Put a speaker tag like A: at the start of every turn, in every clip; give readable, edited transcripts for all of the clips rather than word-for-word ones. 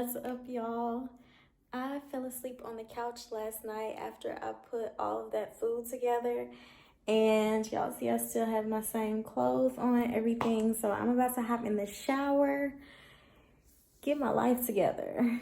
A: What's up, y'all? I fell asleep on the couch last night after I put all of that food together. And y'all see I still have my same clothes on, everything. So I'm about to hop in the shower, get my life together,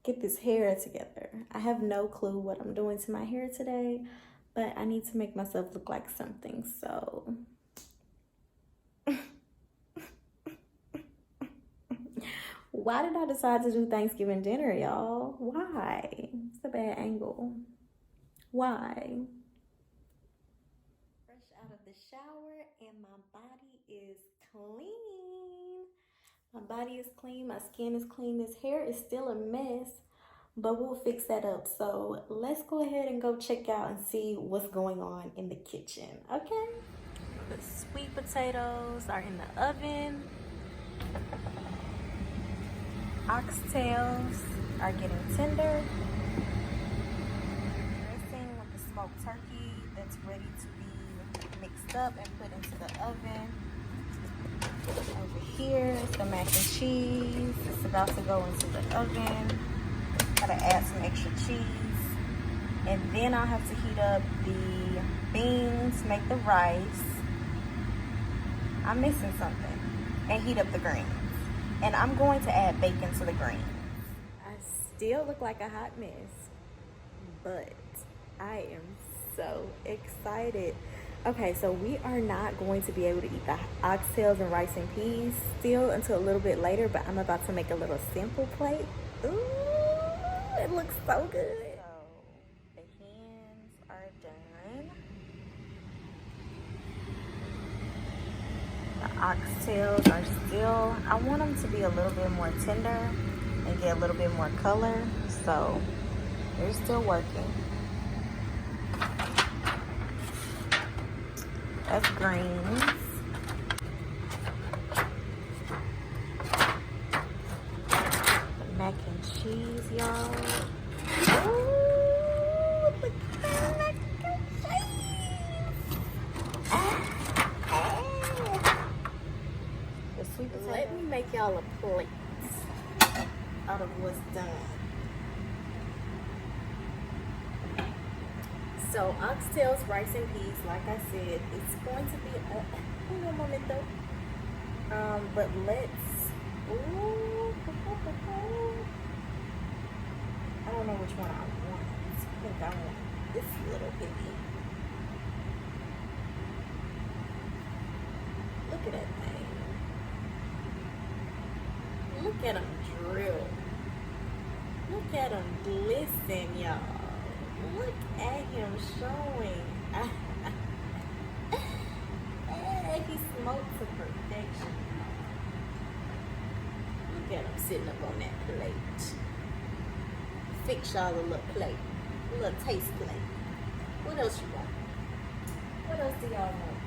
A: get this hair together. I have no clue what I'm doing to my hair today, but I need to make myself look like something. So why did I decide to do Thanksgiving dinner, y'all? Why? It's a bad angle. Why? Fresh out of the shower and my body is clean. My body is clean, my skin is clean. This hair is still a mess, but we'll fix that up. So let's go ahead and go check out and see what's going on in the kitchen, okay? The sweet potatoes are in the oven. Oxtails are getting tender. Dressing with the smoked turkey that's ready to be mixed up and put into the oven. Over here is the mac and cheese. It's about to go into the oven. Gotta add some extra cheese. And then I'll have to heat up the beans, make the rice. I'm missing something. And heat up the greens. And I'm going to add bacon to the greens. I still look like a hot mess, but I am so excited. Okay, so we are not going to be able to eat the oxtails and rice and peas still until a little bit later, but I'm about to make a little simple plate. Ooh, it looks so good. So the hands are done. The oxtails are still, I want them to be a little bit more tender and get a little bit more color, so they're still working. That's greens. The mac and cheese, y'all. Ooh, look at that mac and cheese. The sweet potato. Let me make y'all a plate out of what's done. So oxtails, rice and peas, like I said, it's going to be un momento. But let's, I don't know which one I want. I think I want this little piggy. Look at that thing. Look at them drill. Look at them glisten, y'all. Look at him showing. He smoked to perfection. Look at him sitting up on that plate. Fix y'all a little plate. A little taste plate. What else you want? What else do y'all want?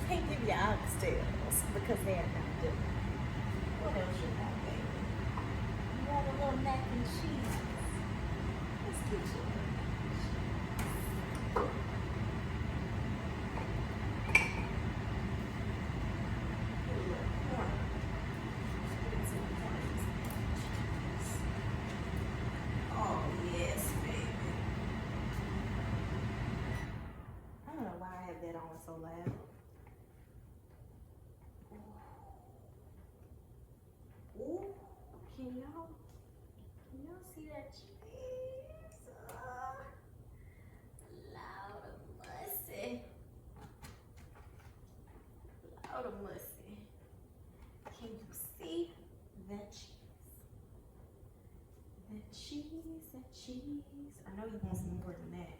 A: Can't give you oxtails because they're not good. What else you want, baby? You want a little mac and cheese? Let's get you. So loud. Ooh, can y'all see that cheese? Loud and mussy. Loud and mussy. Can you see that cheese? That cheese, that cheese. I know you want some more than that.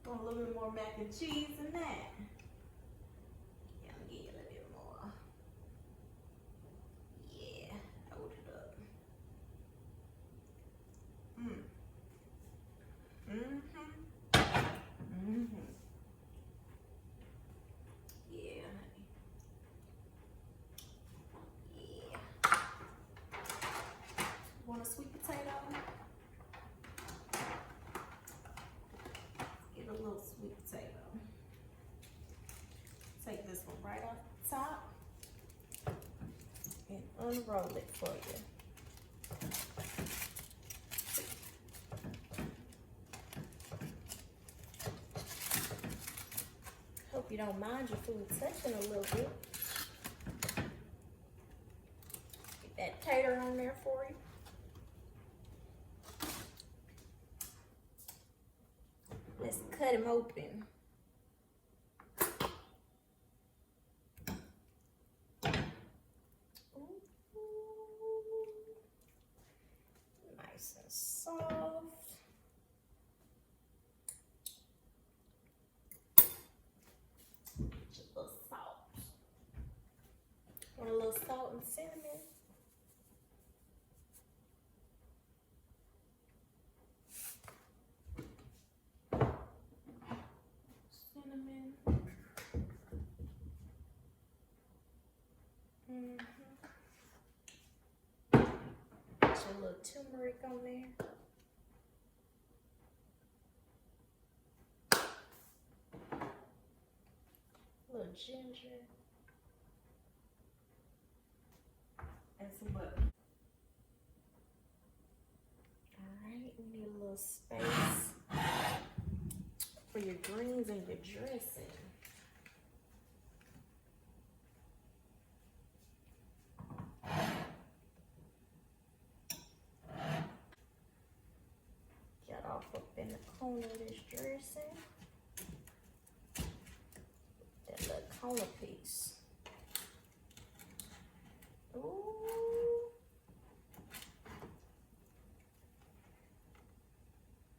A: Want a little bit more mac and cheese than that. Yeah, I'm gonna give you a little bit more. Yeah, hold it up. Yeah, honey. Yeah. Want a sweet potato? Get a little sweet potato. Take this one right off the top and unroll it for you. you don't mind your food touching a little bit. Get that tater on there for you. Let's cut him open. Nice and soft. Just a little salt. Want a little salt and cinnamon? Cinnamon. Put your little turmeric on there. A little ginger. And some butter. Alright, we need a little space for your greens and your dressing. Got off up in the corner of this dressing. That little corner piece. Ooh.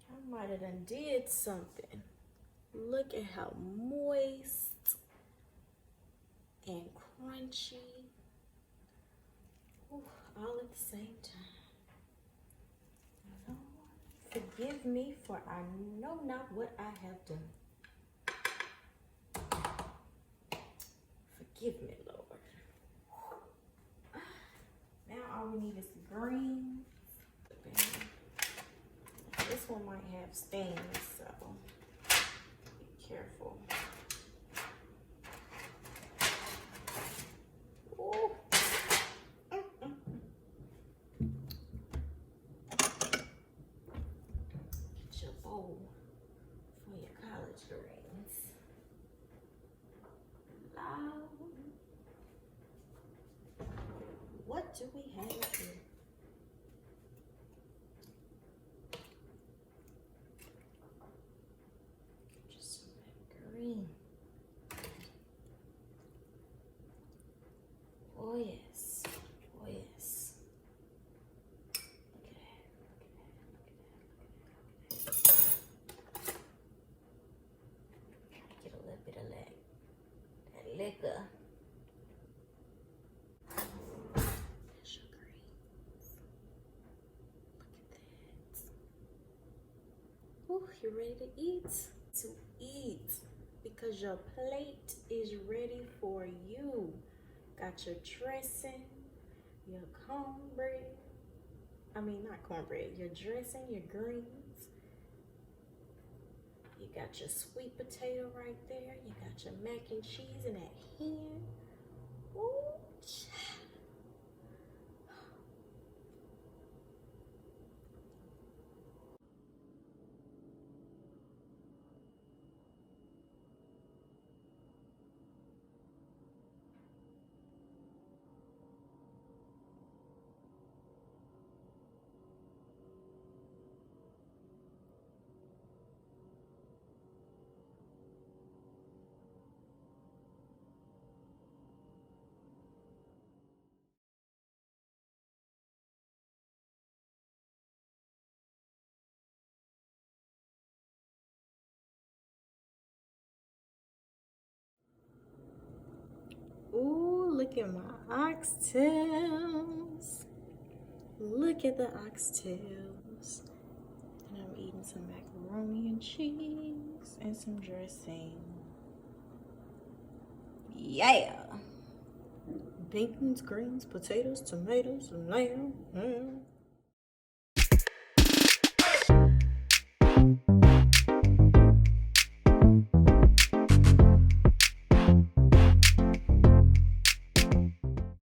A: I might have done did something. Look at how moist and crunchy. Ooh, all at the same time. Lord, forgive me, for I know not what I have done. Forgive me, Lord. Now all we need is the greens. This one might have stains, so be careful. Ooh. Get your bowl for your collard greens. What do we have here? Just some of that green. Oh yes, oh yes. Look at that, look at that, look at that, look at that. Get a little bit of that liquor. There's your greens. Look at that. Ooh, you ready to eat? To eat, because your plate is ready for you. Got your dressing, your cornbread. I mean, not cornbread, your dressing, your greens. You got your sweet potato right there. You got your mac and cheese and that ham. Ooh, child. Ooh, look at my oxtails. Look at the oxtails. And I'm eating some macaroni and cheese and some dressing. Yeah. Beans, greens, potatoes, tomatoes, and lamb.